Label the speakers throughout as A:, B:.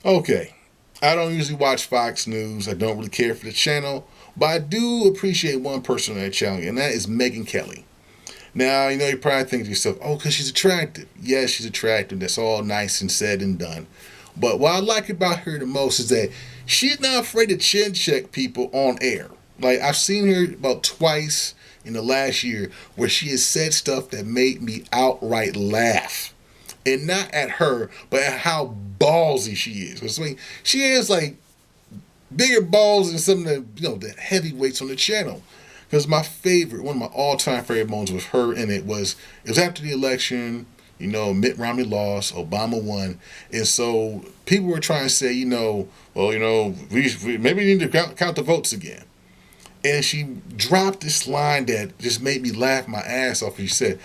A: Okay, I don't usually watch Fox News. I don't really care for the channel, but I do appreciate one person on that channel, and that is Megyn Kelly. Now, you probably think to yourself, oh, because she's attractive. Yes, she's attractive. That's all nice and said and done. But what I like about her the most is that she's not afraid to chin check people on air. Like, I've seen her about twice in the last year where she has said stuff that made me outright laugh. And not at her, but at how ballsy she is. Because, I mean, she has, like, bigger balls than some of the heavyweights on the channel. Because one of my all-time favorite moments with her in it was after the election. Mitt Romney lost, Obama won, and so people were trying to say, well, we maybe need to count the votes again. And she dropped this line that just made me laugh my ass off. She said,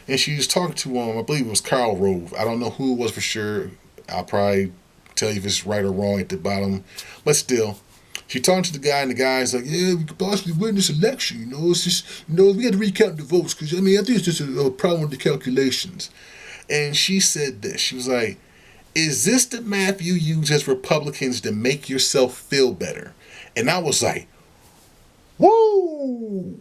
A: and she was talking to I believe it was Karl Rove. I don't know who it was for sure. I'll probably tell you if it's right or wrong at the bottom, but still. She talked to the guy, and the guy's like, yeah, we could possibly win this election. It's just, we got to recount the votes because, I think it's just a problem with the calculations. And she said this. She was like, is this the math you use as Republicans to make yourself feel better? And I was like, whoa.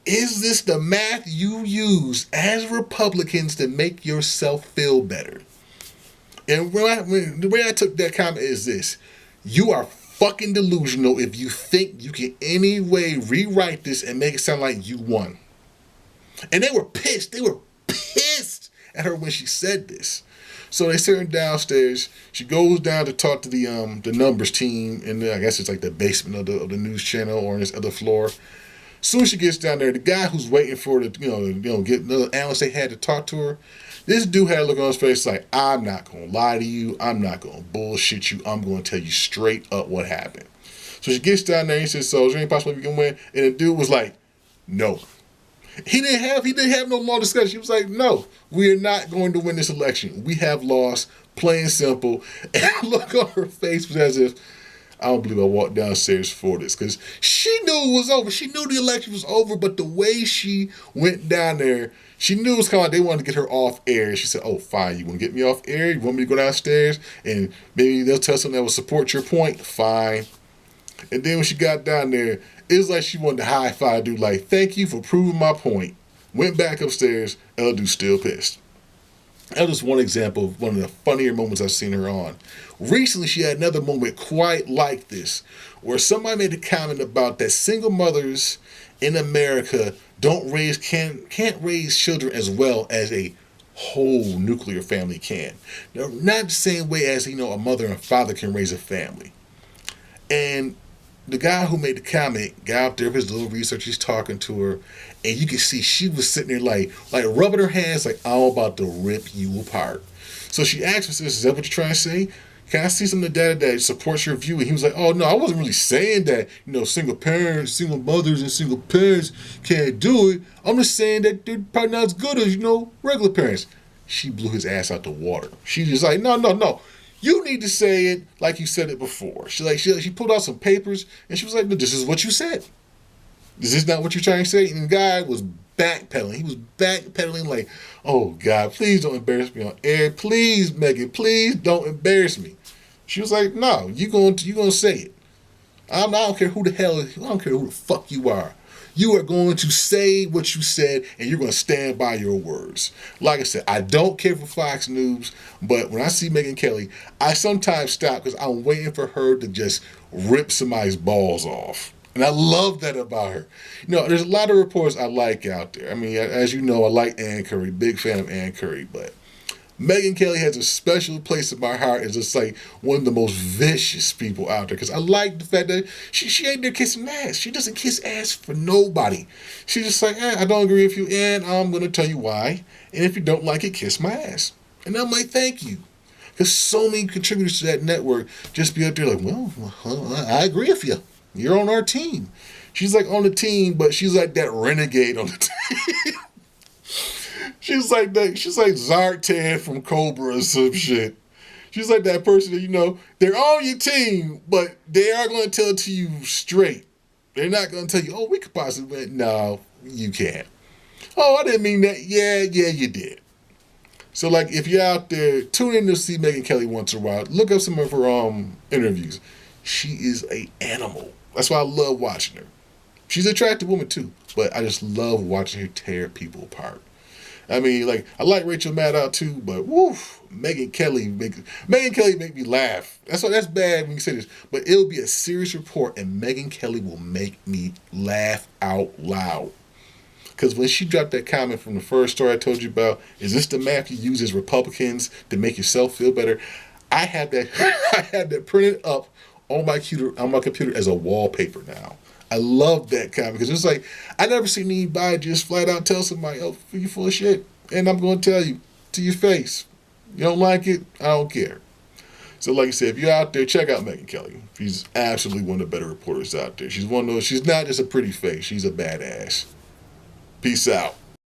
A: Is this the math you use as Republicans to make yourself feel better? And the way I took that comment is this. You are fucking delusional if you think you can any way rewrite this and make it sound like you won. And they were pissed. They were pissed at her when she said this. So they sent her downstairs. She goes down to talk to the numbers team, and I guess it's like the basement of the news channel or on this other floor. Soon as she gets down there, the guy who's waiting for the get the analyst they had to talk to her. This dude had a look on his face like, I'm not going to lie to you. I'm not going to bullshit you. I'm going to tell you straight up what happened. So she gets down there and he says, so is there any possibility we can win? And the dude was like, no. He didn't have no long discussion. He was like, no, we are not going to win this election. We have lost, plain and simple. And the look on her face was as if, I don't believe I walked downstairs for this, because she knew it was over. She knew the election was over, but the way she went down there, she knew it was kind of like they wanted to get her off air. She said, oh, fine, you want to get me off air? You want me to go downstairs? And maybe they'll tell something that will support your point? Fine. And then when she got down there, it was like she wanted to high-five dude, like, thank you for proving my point. Went back upstairs, and the dude's still pissed. That was one example of one of the funnier moments I've seen her on. Recently, she had another moment quite like this, where somebody made a comment about that single mothers in America can't raise children as well as a whole nuclear family can. Now, not the same way as a mother and father can raise a family. And the guy who made the comment got out there with his little research. He's talking to her, and you can see she was sitting there like rubbing her hands like, I'm about to rip you apart. So she asked him, is that what you're trying to say? Can I see some of the data that supports your view? And he was like, oh, no, I wasn't really saying that, single parents, single mothers, and single parents can't do it. I'm just saying that they're probably not as good as, regular parents. She blew his ass out the water. She was like, no. You need to say it like you said it before. She pulled out some papers, and she was like, no, this is what you said. Is this not what you're trying to say? And the guy was backpedaling. He was backpedaling like, oh, God, please don't embarrass me on air. Please, Megyn, please don't embarrass me. She was like, no, you gonna say it. I don't care who the hell, I don't care who the fuck you are. You are going to say what you said, and you're going to stand by your words. Like I said, I don't care for Fox News, but when I see Megyn Kelly, I sometimes stop because I'm waiting for her to just rip somebody's balls off. And I love that about her. There's a lot of reporters I like out there. I mean, as you know, I like Ann Curry, big fan of Ann Curry, but Megyn Kelly has a special place in my heart as just like one of the most vicious people out there, because I like the fact that she ain't there kissing ass. She doesn't kiss ass for nobody. She's just like, I don't agree with you, and I'm going to tell you why. And if you don't like it, kiss my ass. And I'm like, thank you. Because so many contributors to that network just be out there like, well, I agree with you. You're on our team. She's like on the team, but she's like that renegade on the team. She's like Zartan from Cobra or some shit. She's like that person that, they're on your team, but they are going to tell it to you straight. They're not going to tell you, oh, we could possibly win. No, you can't. Oh, I didn't mean that. Yeah, you did. So like if you're out there, tune in to see Megyn Kelly once in a while. Look up some of her interviews. She is a animal. That's why I love watching her. She's an attractive woman too, but I just love watching her tear people apart. I mean, like I like Rachel Maddow too, but woof, Megyn Kelly make me laugh. That's bad when you say this, but it'll be a serious report, and Megyn Kelly will make me laugh out loud. Because when she dropped that comment from the first story I told you about, is this the math you use as Republicans to make yourself feel better? I had that I had that printed up on my computer as a wallpaper now. I love that comment because it's like I never seen anybody just flat out tell somebody, "Oh, you full of shit," and I'm going to tell you to your face. You don't like it? I don't care. So, like I said, if you're out there, check out Megyn Kelly. She's absolutely one of the better reporters out there. She's one of those. She's not just a pretty face. She's a badass. Peace out.